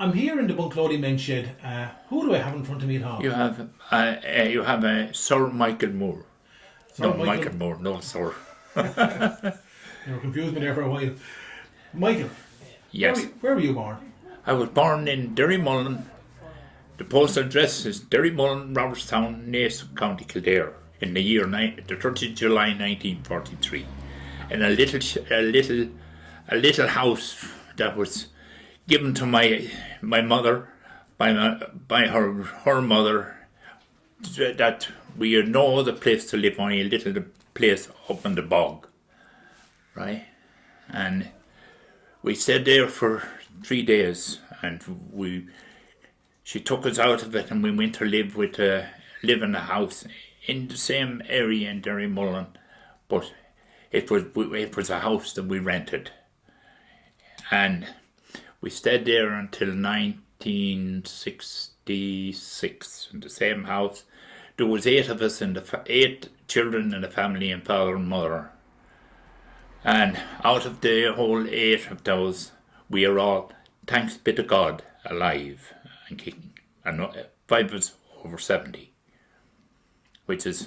I'm here in the Bunclody men's shed. Who do I have in front of me at home? You have Sir Michael Moore. Sir Michael Moore, no Sir. You were confused me there for a while. Michael. Yes. Where were you born? I was born in Derrymullen. The postal address is Derrymullen, Robertstown, Naas, County Kildare, in the year the 30th of July 1943, in a little house that was given to my mother by her mother, that we had no other place to live, only a little place up in the bog, right? And we stayed there for 3 days, and she took us out of it, and we went to live in a house in the same area in Derrymullen, but it was a house that we rented, and we stayed there until 1966 in the same house. There was 8 of us, and 8 children in the family, and father and mother. And out of the whole 8 of those, we are all, thanks be to God, alive and kicking. And 5 of us over 70, which is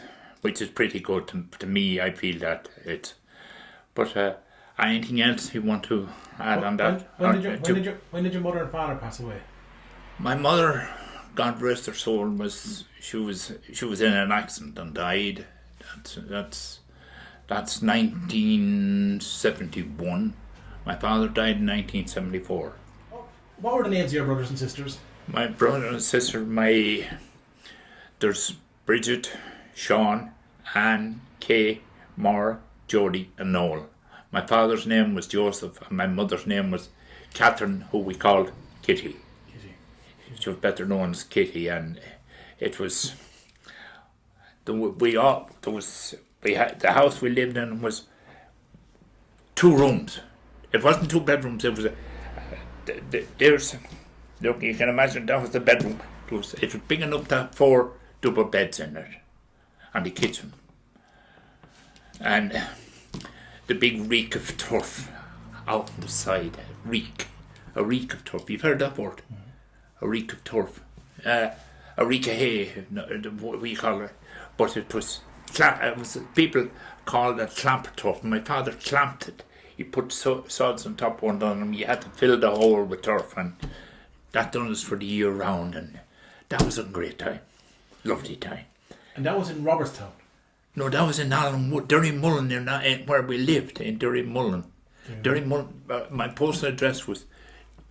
pretty good to me. I feel that it's. But anything else you want to add on that? When did your mother and father pass away? My mother, God rest her soul, she was in an accident and died. That's 1971. My father died in 1974. What were the names of your brothers and sisters? My brother and sister, there's Brigid, Sean, Anne, Kay, Maura, Jody and Noel. My father's name was Joseph, and my mother's name was Catherine, who we called Kitty. She was better known as Kitty, and it was the house we lived in was 2 rooms. It wasn't 2 bedrooms. It was look, you can imagine that was the bedroom. It was big enough to have 4 double beds in it, and the kitchen, and the big reek of turf out on the side. A reek of turf. You've heard that word? A reek of turf. A reek of hay, what we call it. But it was people called it clamp turf. My father clamped it. He put sods on top one on them. You had to fill the hole with turf, and that done us for the year round, and that was a great time. Lovely time. And that was in Robertstown? No, that was in Allenwood, Derrymullen, where we lived, in Derrymullen. Derrymullen. My postal address was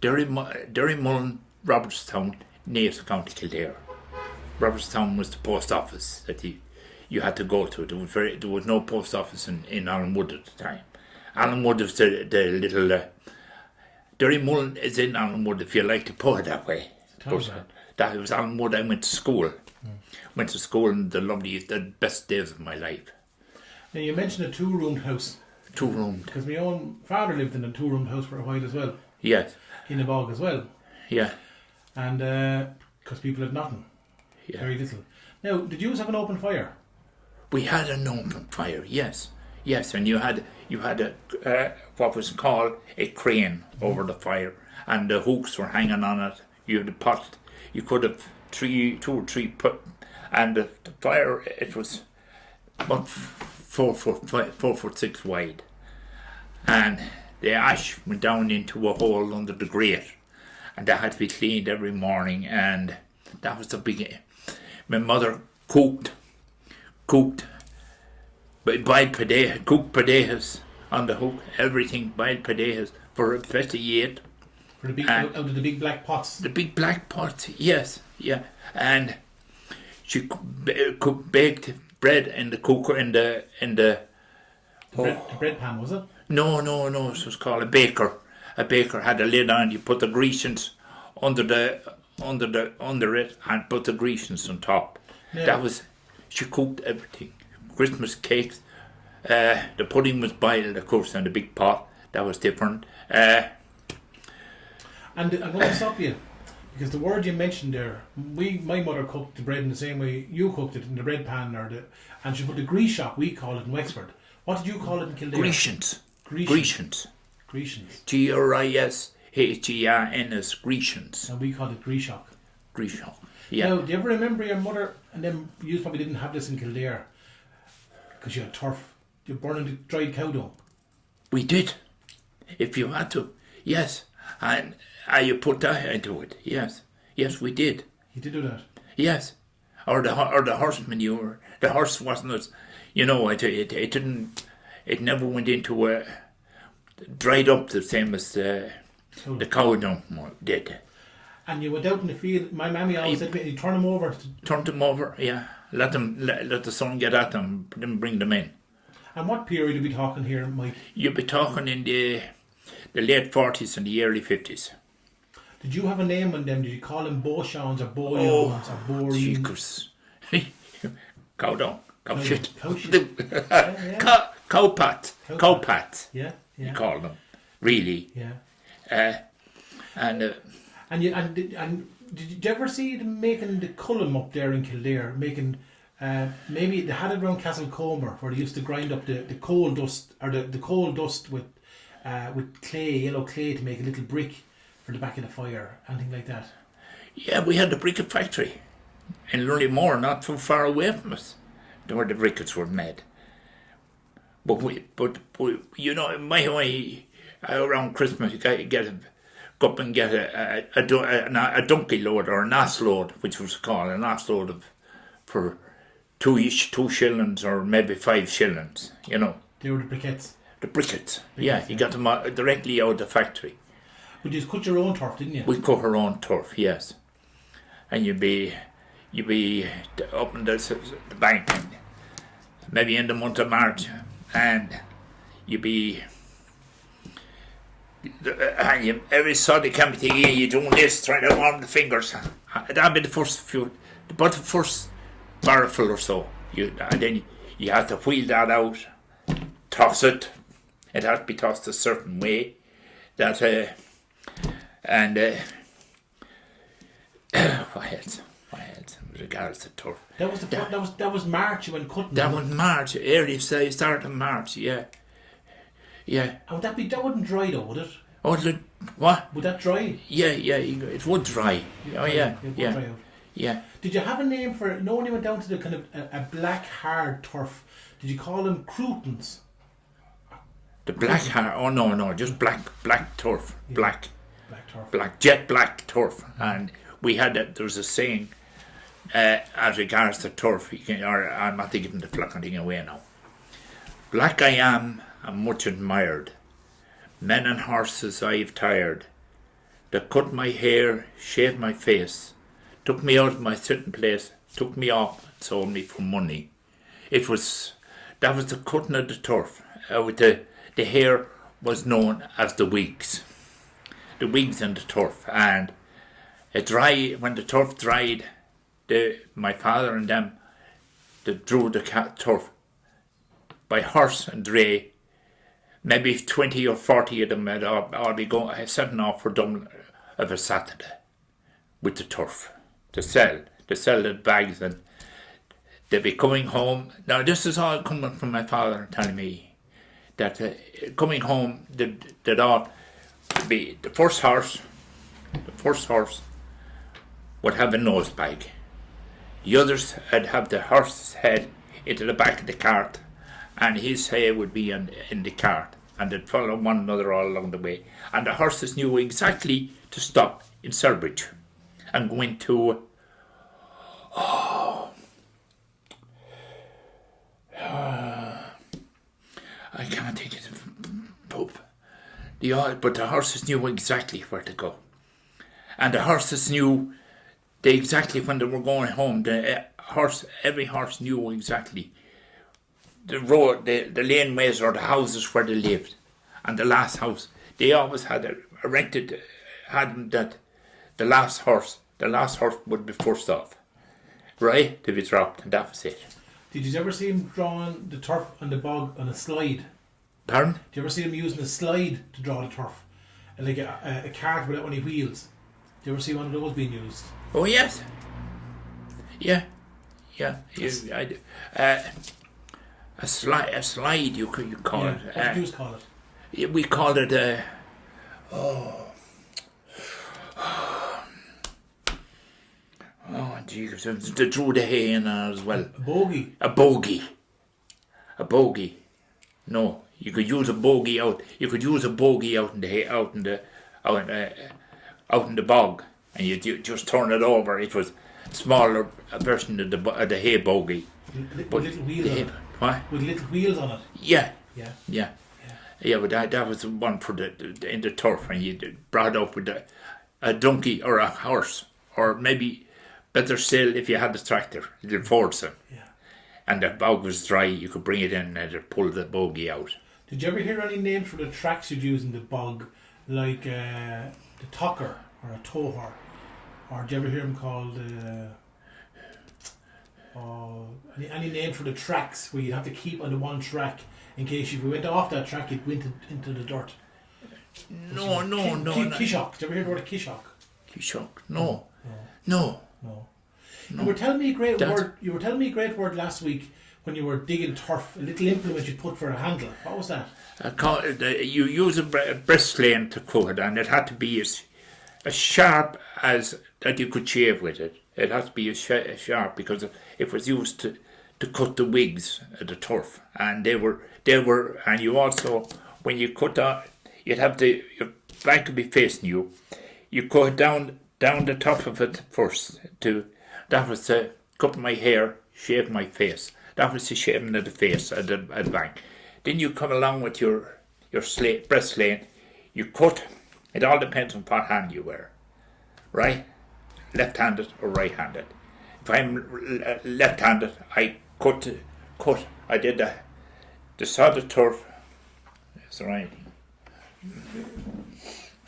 Derrymullen, Robertstown, Naas, County Kildare. Robertstown was the post office that you had to go to. There was no post office in Allenwood at the time. Allenwood was the little... Derrymullen is in Allenwood, if you like to put it that way. That was Allenwood. I went to school. Went to school in the best days of my life. Now, you mentioned a 2-roomed house. 2-roomed. Because my own father lived in a 2-roomed house for a while as well. Yes. In the bog as well. Yeah. And because people had nothing. Yeah. Very little. Now, did you have an open fire? We had an open fire, yes. Yes, and you had what was called a crane over the fire, and the hooks were hanging on it. You had a pot. You could have 2 or 3 put, and the fire, it was about 4 foot 6 wide, and the ash went down into a hole under the grate, and that had to be cleaned every morning, and that was the big. My mother cooked boiled potatoes, cooked potatoes on the hook, everything, boiled potatoes for especially you ate. For the big, out of the big black pots. The big black pots, yes, yeah. And she baked bread in the cooker The bread pan, was it? No, it was called a baker. A baker had a lid on. You put the grisheans under it and put the grisheans on top. Yeah. She cooked everything. Christmas cakes. The pudding was boiled, of course, in the big pot. That was different. And I'm going to stop you, because the word you mentioned there, my mother cooked the bread in the same way you cooked it, in the bread pan, and she put the greasach, we call it in Wexford. What did you call it in Kildare? Grisheans. Grisheans. Grisheans. H-E-R-N-S, grisheans. And we called it greasach. Greasach. Yeah. Now, do you ever remember your mother, and then you probably didn't have this in Kildare, because you had turf, you burning the dried cow dung? We did. If you had to. Yes. And you put that into it. Yes. Yes, we did. You did do that? Yes. Or the horse manure. The horse wasn't as, it didn't, it never went into dried up the same as the cow dung did. And you went out in the field. My mammy always said to me, you turn them over. Turn them over, yeah. Let the sun get at them, then bring them in. And what period are we talking here, Mike? You'll be talking in the late 40s and the early 50s. Did you have a name on them? Did you call them bowshans or boyons or boreen? Cow dung, cow shit. Cow shit. Cow pat. Yeah. You call them, really. Yeah. And did you ever see them making the Cullum up there in Kildare? Making maybe they had it around Castlecomer where they used to grind up the coal dust or the coal dust with clay, yellow clay, to make a little brick for the back of the fire, anything like that. Yeah, we had the briquette factory in Lullymore, not too far away from us, where the briquettes were made. But we, my way around Christmas, you go up and get a donkey load or an ass load, which was called an ass load for 2 shillings or maybe 5 shillings. They were the briquettes. The briquettes, yeah. You got them directly out of the factory. But you cut your own turf, didn't you? We cut our own turf, yes. And you'd be up in the bank, maybe in the month of March, and you'd be. And every Sunday come to you doing this, trying to warm the fingers. That'd be the first barrelful or so. And then you have to wheel that out, toss it. It has to be tossed a certain way. What else? With regards to turf. That was March you went cutting. That was March, early start of March, yeah. Yeah. And that wouldn't dry though, would it? Oh, what? Would that dry? Yeah, it would dry. Yeah. Did you have a name for it? No, when you went down to the kind of a black hard turf, did you call them croutons? The black hard? Oh no, just black turf, yeah. Black turf, jet black turf, and we had that. There was a saying as regards to turf. I'm not giving the fucking thing away now. Black I am, and much admired. Men and horses I've tired. They cut my hair, shaved my face, took me out of my sitting place, took me off, and sold me for money. That was the cutting of the turf. With the hair was known as the wigs. The wigs and the turf. And when the turf dried, my father and them, they drew the turf by horse and dray. Maybe 20 or 40 of them had all be setting off for Dublin of a Saturday with the turf to sell the bags, and they'd be coming home. Now this is all coming from my father telling me that coming home they'd all be the first horse would have a nose bag. The others would have the horse's head into the back of the cart, and his hair would be in the cart, and they'd follow one another all along the way. And the horses knew exactly to stop in Selbridge and go into I can't think of the pub. But the horses knew exactly where to go, and the horses knew exactly when they were going home. Every horse knew exactly the road, the laneways or the houses where they lived. And the last house, they always had that the last horse would be first off, right, to be dropped, and that was it. Did you ever see him drawing the turf on the bog on a slide? Pardon? Did you ever see him using a slide to draw the turf? Like a cart without any wheels? Did you ever see one of those being used? Oh, yes. Yeah. A slide, you call it. What did you call it? We called it Jesus, they drew the hay in as well. A bogey. A bogey. A bogey. No, you could use a bogey out. You could use a bogey out in the hay, out in the bog, and you just turn it over. It was a smaller version of the hay bogey. With little wheels on it. What? With little wheels on it. Yeah. Yeah. Yeah. Yeah, but that was the one for in the turf, and you brought up with a donkey or a horse, or maybe better still if you had the tractor, the Fordson. Yeah. And the bog was dry, you could bring it in and it'd pull the bogey out. Did you ever hear any names for the tracks you'd use in the bog, like the tucker or a towher? Or did you ever hear them called any name for the tracks where you'd have to keep on the one track in case if you went off that track you'd go into the dirt? No. Kishock. Did you ever hear the word kishock? Kishock? No. No. You were telling me a great word. You were telling me a great word last week when you were digging turf. A little implement you put for a handle. What was that? You use a breast lane to cut it, and it had to be as sharp as that you could shave with it. It had to be as sharp because it was used to cut the wigs of the turf, and they were, and you also when you cut that, you'd have your back would be facing you. You cut down the top of it first. That was to cut my hair, shave my face. That was the shaving of the face at the back. Then you come along with your breast lane. You cut. It all depends on what hand you wear, right? Left-handed or right-handed. If I'm left-handed, I cut. I did the sod of turf. That's right.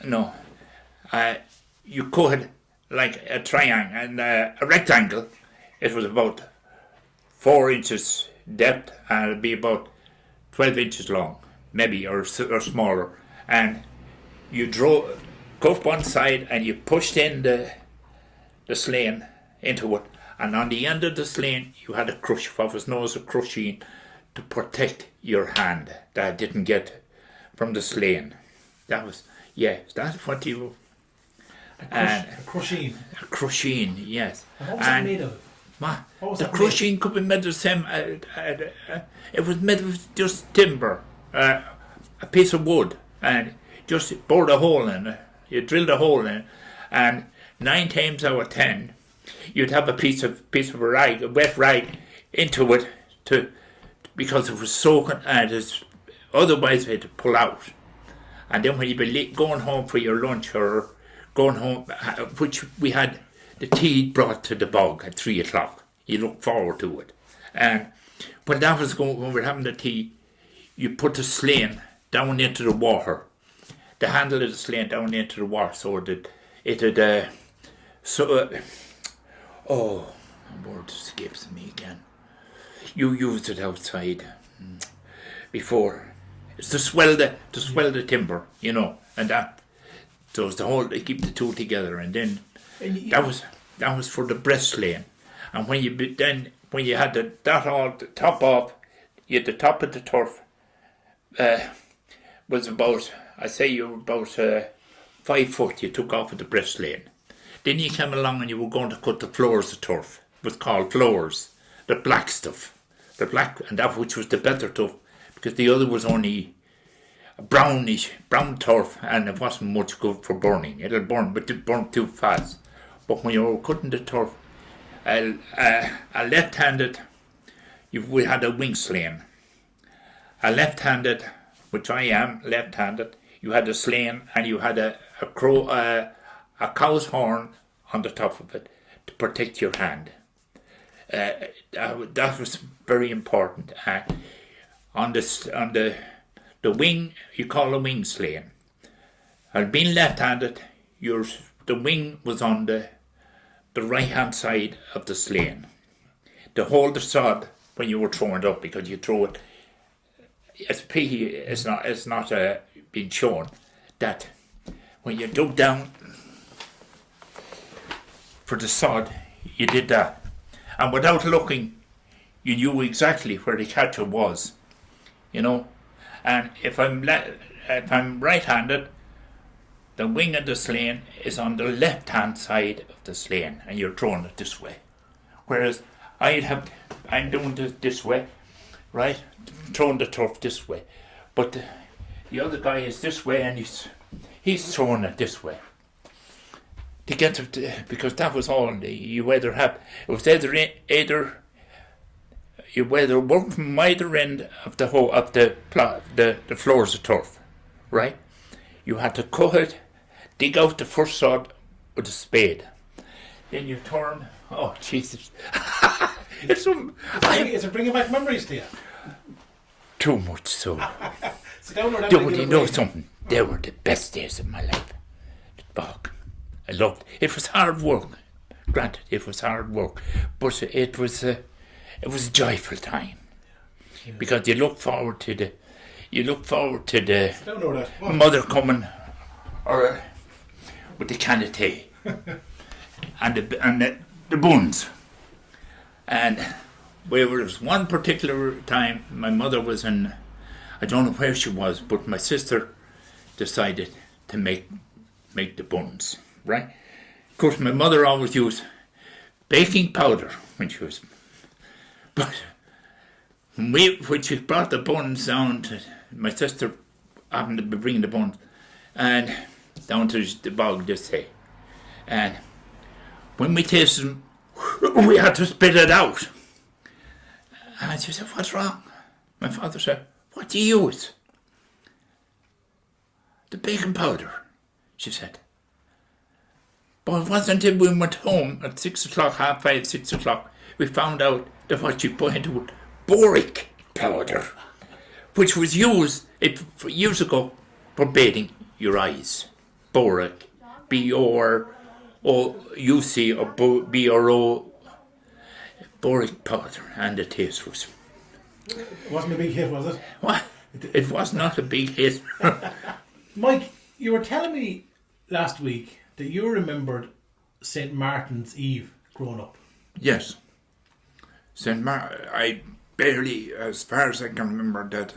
No, you cut it like a triangle and a rectangle. It was about 4 inches depth and it'd be about 12 inches long, maybe, or smaller. And you cut one side and you pushed in the sling into it. And on the end of the sling, you had a crush, what was known as a crushing, to protect your hand that it didn't get from the sling. That's what you... A crushing. A crushing, yes. And what was it made of? The crushing could be made of the same. It was made of just timber, a piece of wood, and just bored a hole in it. You drilled a hole in it, and 9 times out of 10, you'd have a piece of rag, a wet rag, into it because it was soaking, and otherwise it would pull out. And then when you'd be going home for your lunch or going home, which we had the tea brought to the bog at 3 o'clock. You look forward to it. And when that was going, when we were having the tea, you put the sling down into the water, the handle of the sling down into the water, so that it'd, the word escapes me again. You used it outside before. It's to swell the timber, and that. So it's to keep the two together, and then that was for the breast lane. And when you had the top off, you had the top of the turf was about, I say you were about 5 foot. You took off of the breast lane. Then you came along and you were going to cut the floors of turf. It was called floors, the black stuff, and that which was the better turf, because the other was only brown turf, and it wasn't much good for burning. It'll burn, but it burned too fast. But when you were cutting the turf, a left-handed, we had a wing sling. A left-handed, which I am left-handed, you had a sling and you had a cow's horn on the top of it to protect your hand. That was very important. On the wing, you call a wing sling. And being left-handed, the wing was on the right-hand side of the sling. To hold the sod when you were throwing it up, because you throw it, it's not been shown that when you dug down for the sod, you did that. And without looking, you knew exactly where the catcher was, And if I'm right-handed, the wing of the sling is on the left-hand side of the sling, and you're throwing it this way. Whereas I'm doing this way, right? Throwing the turf this way. But the other guy is this way and he's throwing it this way. To get it, because that was all you either have. It was either you either work from either end of the whole of the floors of turf, right? You had to cut it, dig out the first sod with a spade. Then you turn. Oh Jesus! Is it bringing back memories to you? Too much so. Sit down or Don't you know something? They were the best days of my life. The bog. I loved it. It was hard work. Granted, it was hard work, but it was a joyful time because you look forward to the mother coming or with the can of tea and the buns. And there was one particular time my mother was in, I don't know where she was, but my sister decided to make the buns, right? Of course, my mother always used baking powder when she was, but when she brought the buns down to, my sister happened to be bringing the buns and down to the bog this day, and when we tasted them, we had to spit it out. And she said, "What's wrong?" My father said, "What do you use?" "The baking powder," she said. But it wasn't until we went home at 6 o'clock, 5:30, 6 o'clock, we found out that what she put into it, boric powder, which was used years ago for bathing your eyes. Boric, B-O-R-O-U-C, or B-R-O, boric powder, and the taste was... It wasn't a big hit, was it? What? It was not a big hit. Mike, you were telling me last week that you remembered St. Martin's Eve growing up. Yes. I barely, as far as I can remember, that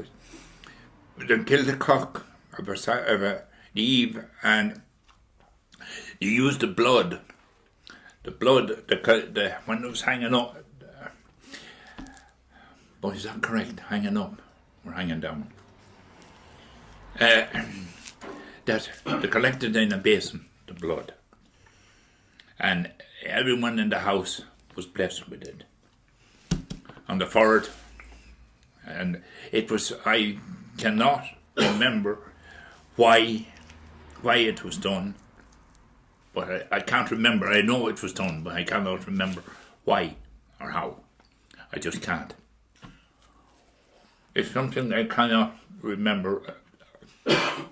they killed the cock of the Eve, and they used the blood, when it was hanging up. But is that correct? Hanging up or hanging down? That they collected in a basin, the blood, and everyone in the house was blessed with it on the forehead. And it was, I cannot remember why it was done, but I can't remember. I know it was done, but I cannot remember why or how. I just can't. It's something I cannot remember.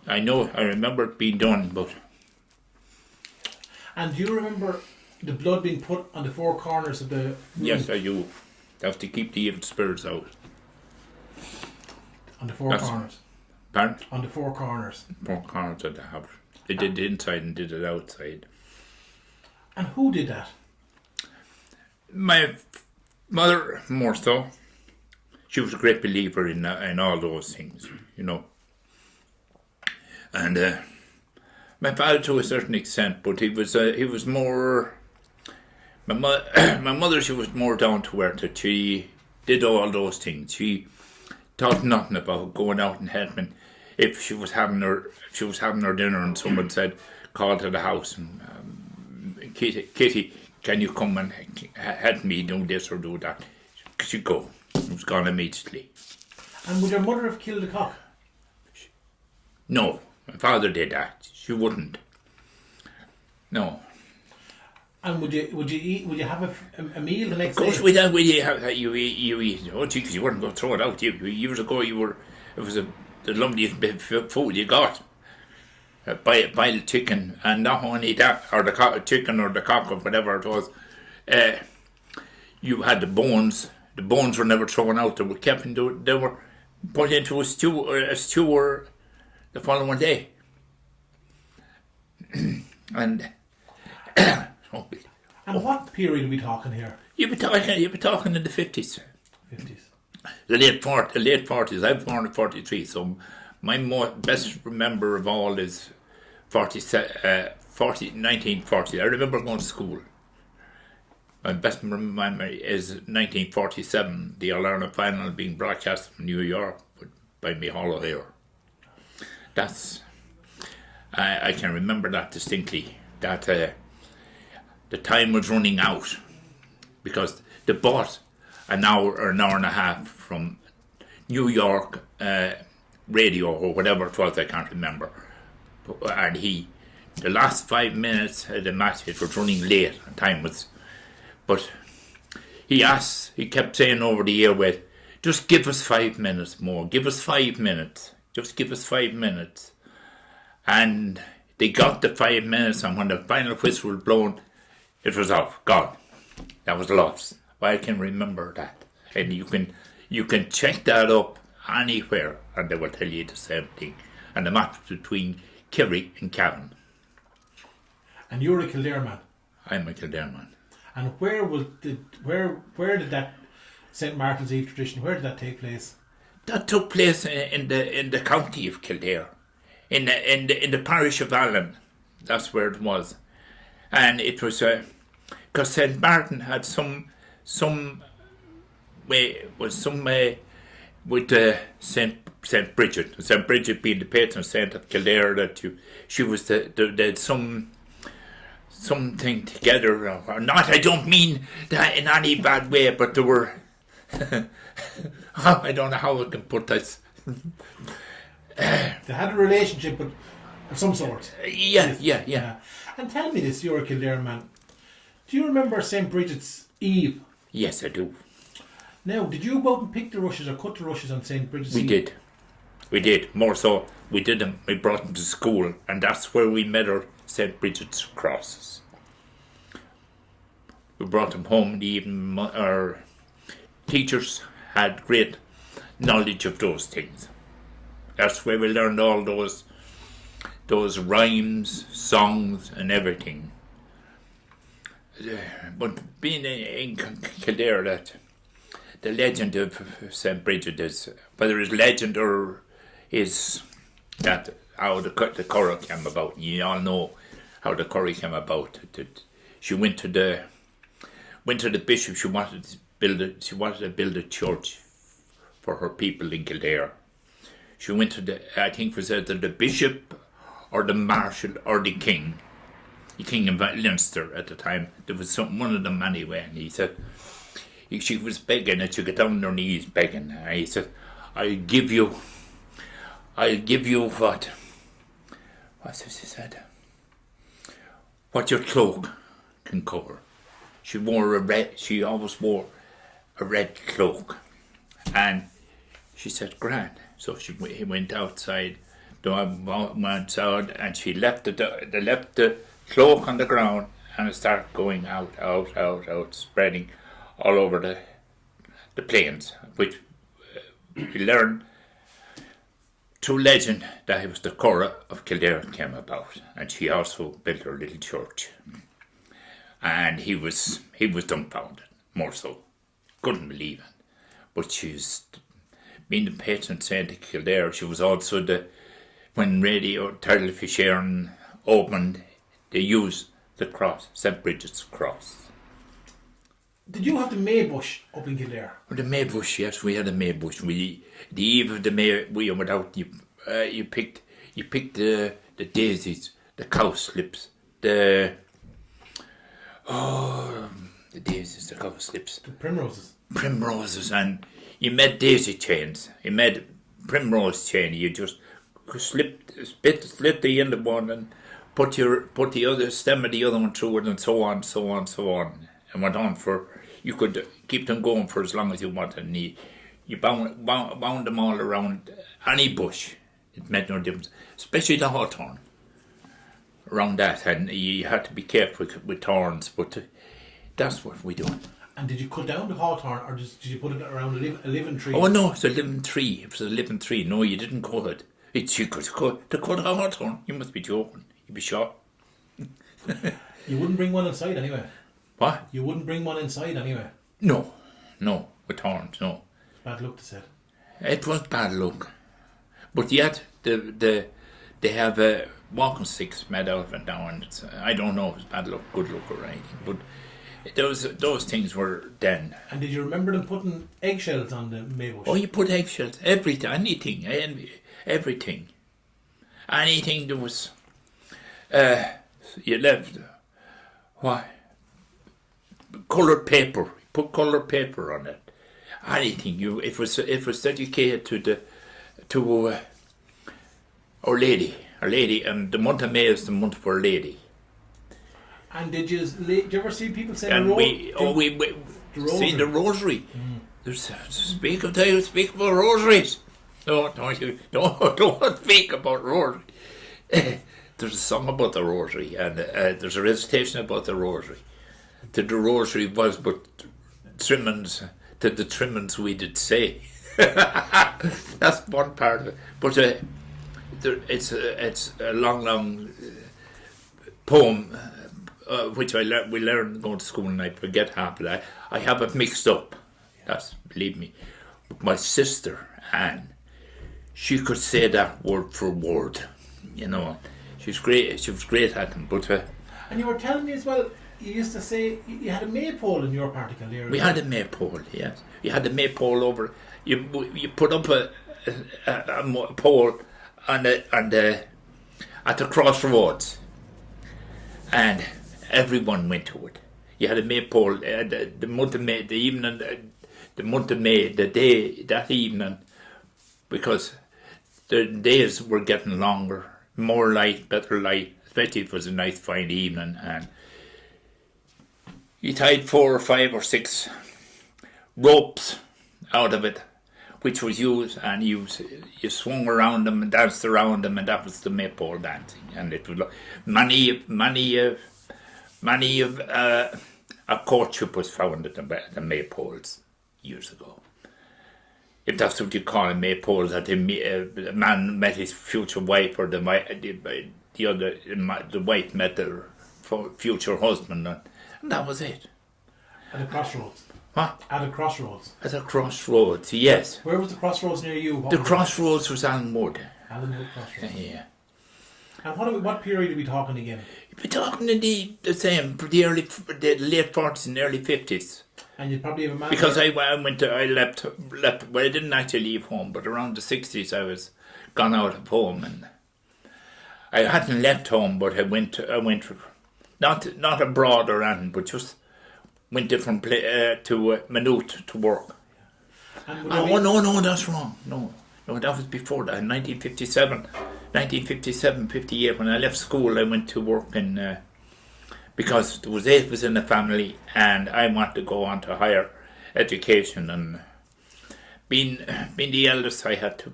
I remember it being done, but... And do you remember the blood being put on the four corners of the room? Yes, I do. That was to keep the evil spirits out. On the four corners? Pardon? On the four corners. 4 corners of the house. They did it inside and did it outside. And who did that? My mother, more so. She was a great believer in all those things, you know. And my father, to a certain extent, but he was more. My mother, she was more down to earth. That she did all those things. She thought nothing about going out and helping. If she was having her dinner and someone said, "Call to the house," and Kitty, can you come and help me do this or do that? She'd go. It was gone immediately. And would your mother have killed a cock? No, my father did that. She wouldn't. No. And would you have a meal the next day? Of course, you eat. Oh, gee, because you weren't going to throw it out. Years ago, it was the lumpiest bit of food you got. Boiled chicken, and not only that, or the chicken or the cock or whatever it was. You had the bones. The bones were never thrown out. They were kept they were put into a stew the following day. And what period are we talking here? You'd be talking in the 50s. 50s. The late 40s. I was born in 43, so my best remember of all is 1940. I remember going to school. My best memory is 1947, the All-Ireland final being broadcast from New York by Micheál O'Hare. I can remember that distinctly, that the time was running out because they bought an hour or an hour and a half from New York radio or whatever it was, I can't remember. And the last 5 minutes of the match, it was running late, and time was... But he kept saying over the airways, just give us 5 minutes more, give us 5 minutes, just give us 5 minutes. And they got the 5 minutes, and when the final whistle was blown, it was off, gone. That was lost. Well, I can remember that. And you can check that up anywhere, and they will tell you the same thing. And the match between Kerry and Cavan. And you're a Kildare man. I'm a Kildare man. And where did that St. Martin's Eve tradition, where did that take place? That took place in the county of Kildare, in the parish of Allen. That's where it was, and it was because St. Martin had some way with St. Brigid. St. Brigid being the patron saint of Kildare, she was they had something together or not. I don't mean that in any bad way, but there were. I don't know how I can put this. They had a relationship of some sort. Yeah. And tell me this, you're a Kildare man. Do you remember St. Brigid's Eve? Yes, I do. Now, did you go out and pick the rushes or cut the rushes on St. Brigid's Eve? We did. More so, we did them. We brought them to school, and that's where we made our St. Brigid's crosses. We brought them home in the evening. Our teachers had great knowledge of those things. That's where we learned all those rhymes, songs, and everything. But being in Kildare, that the legend of St. Brigid is, whether it's legend or is that how the curry came about. You all know how the curry came about. She went to the bishop. She wanted to build a church for her people in Kildare. She went to I think it was either the bishop or the marshal or the king of Leinster at the time. There was one of them anyway, and he said she was begging, and she got down on her knees begging. And he said, I'll give you what? What's this he said? What your cloak can cover. She always wore a red cloak. And she said, grand. So he went outside, went out, and she left the cloak on the ground, and it started going out, spreading all over the plains, which we learned through legend that it was the Curragh of Kildare came about, and she also built her little church. And he was dumbfounded, more so, couldn't believe it. But she's being the patron saint of Kildare. She was also when radio television opened, they used the cross, St. Brigid's cross. Did you have the Maybush up in Kildare? Well, the Maybush, yes, we had a Maybush. The eve of the May, we went out. You picked the daisies, the cowslips, the daisies, the cowslips, the primroses, and you made daisy chains. You made primrose chain. You just split the end of one and put the other stem of the other one through it, and so on, and went on for. You could keep them going for as long as you wanted, and you bound them all around any bush. It made no difference, especially the hawthorn. Around that, and you had to be careful with thorns, but that's what we do. And did you cut down the hawthorn, or did you put it around a living tree? Oh no, it's a living tree. It was a living tree. No, you didn't cut it. You could cut a hawthorn. You must be joking. You'd be shot. You wouldn't bring one inside anyway. What? You wouldn't bring one inside anyway. No, with thorns, no. Bad luck to say. It was bad luck, but yet they have walking sticks made out of it now, and I don't know if it's bad luck, good luck, or anything. But those things were then. And did you remember them putting eggshells on the maybush? Oh, you put eggshells, anything, everything. Anything there was, you left, what? Coloured paper, put coloured paper on it. Anything, it was dedicated to Our Lady, and the month of May is the month for Our Lady. And did you ever see people say And we seen the rosary. Mm. Speak about rosaries. No, don't speak about rosary. There's a song about the rosary, and there's a recitation about the rosary. That the rosary was but trimmings, that the trimmings we did say. That's one part of it. But it's a long poem, which we learned going to school, and I forget half of that. I have it mixed up. That's, believe me. My sister Anne, she could say that word for word. You know, she was great at them. But and you were telling me as well, you used to say you had a maypole in your particular area. We had a maypole, yes. You had a maypole over. You put up a pole at the Crossroads, and everyone went to it. You had a maypole the month of May, the day that evening, because the days were getting longer, more light, better light, especially if it was a nice fine evening, and you tied 4 or 5 or 6 ropes out of it, which was used, and you swung around them and danced around them, and that was the maypole dancing. And it was many of a courtship was found at the maypoles years ago. If that's what you call a maypole, that a man met his future wife, or the wife met their future husband, and that was it. At the Crossroads. What? At the Crossroads. At the Crossroads, yes. Where was the Crossroads near you? The Crossroads was Allenwood. Allenwood Crossroads. Yeah. And what period are we talking again? We're talking in the same, the late 40s and early 50s. And you'd probably have a man. Because I left. Well, I didn't actually leave home, but around the 60s I was gone out of home, and I hadn't left home, but I went not abroad or anything, but just went different to Maynooth to work. No, that's wrong. No, that was before that. 1957, 58. When I left school, I went to work in. Because there was 8 of us in the family, and I wanted to go on to higher education, and being the eldest, I had to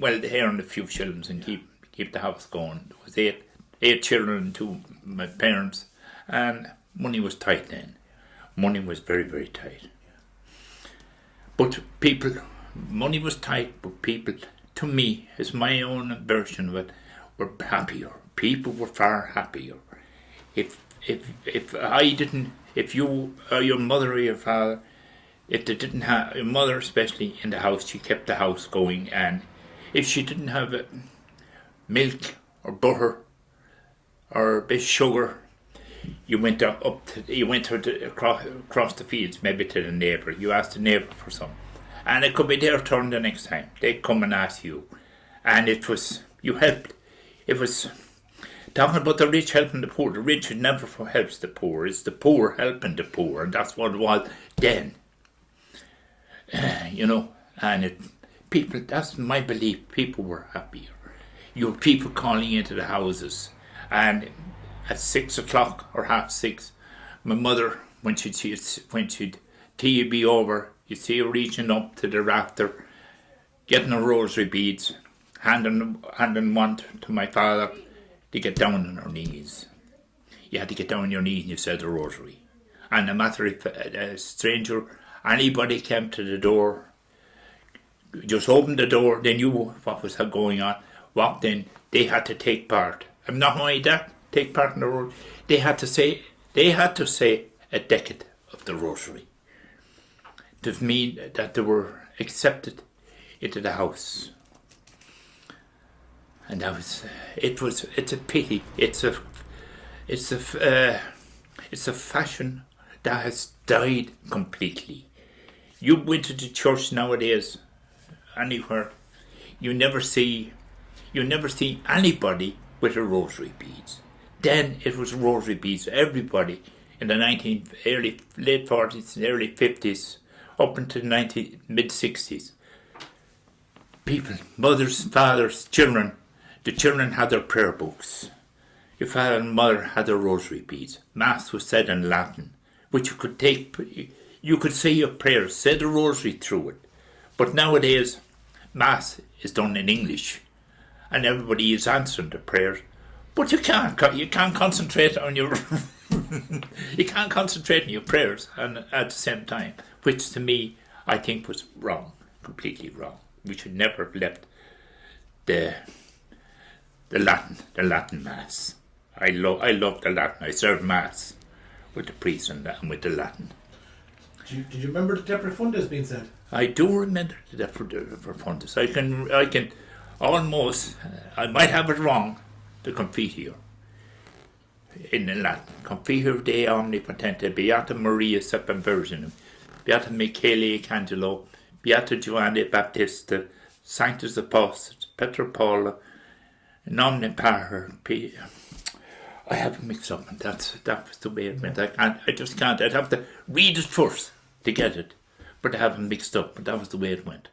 earn a few shillings and keep the house going. There was 8 children to my parents, and money was tight then. Money was very, very tight. But money was tight, but people, to me, is my own version of it, were happier. People were far happier. If you or your mother or your father, if they didn't have your mother, especially in the house, she kept the house going, and if she didn't have milk or butter or a bit of sugar, you went across the fields, maybe to the neighbour. You asked the neighbour for some, and it could be their turn the next time. They'd come and ask you, and you helped. It was. Talking about the rich helping the poor, the rich never helps the poor. It's the poor helping the poor, and that's what it was then. And that's my belief, people were happier. You had people calling into the houses, and at 6 o'clock or 6:30, my mother, when she'd tea be over, you'd see her reaching up to the rafter, getting her rosary beads, handing one to my father, to get down on her knees. You had to get down on your knees and you said the rosary. And no matter if a stranger, anybody came to the door, just opened the door, they knew what was going on, walked in, they had to take part. And not only that, take part in the rosary, they had to say a decade of the rosary. To mean that they were accepted into the house. And it's a pity. It's a fashion That has died completely. You went to the church nowadays, anywhere, you never see anybody with a rosary beads. Then it was rosary beads. Everybody in the late 40s, early 50s, up into the mid 60s. People, mothers, fathers, children. The children had their prayer books. Your father and mother had their rosary beads. Mass was said in Latin, which you could say your prayers, say the rosary through it. But nowadays, Mass is done in English, and everybody is answering the prayers. But you can't concentrate on your you can't concentrate on your prayers and at the same time, which to me I think was wrong, completely wrong. We should never have left the Latin Mass. I love the Latin. I served Mass with the priest and with the Latin. Did you remember the De Profundis being said? I do remember the De Profundis. I can almost, I might have it wrong, the Confiteor in the Latin. Confiteor Dei Omnipotente, Beata Maria Septem Virginum, Beata Michele Cangelo, Beata Giovanni Baptista, Sanctus Apostles, Petra Paula, Nomine Pater. I have it mixed up, and that was the way it went. I just can't. I'd have to read it first to get it, but I have it mixed up. But that was the way it went.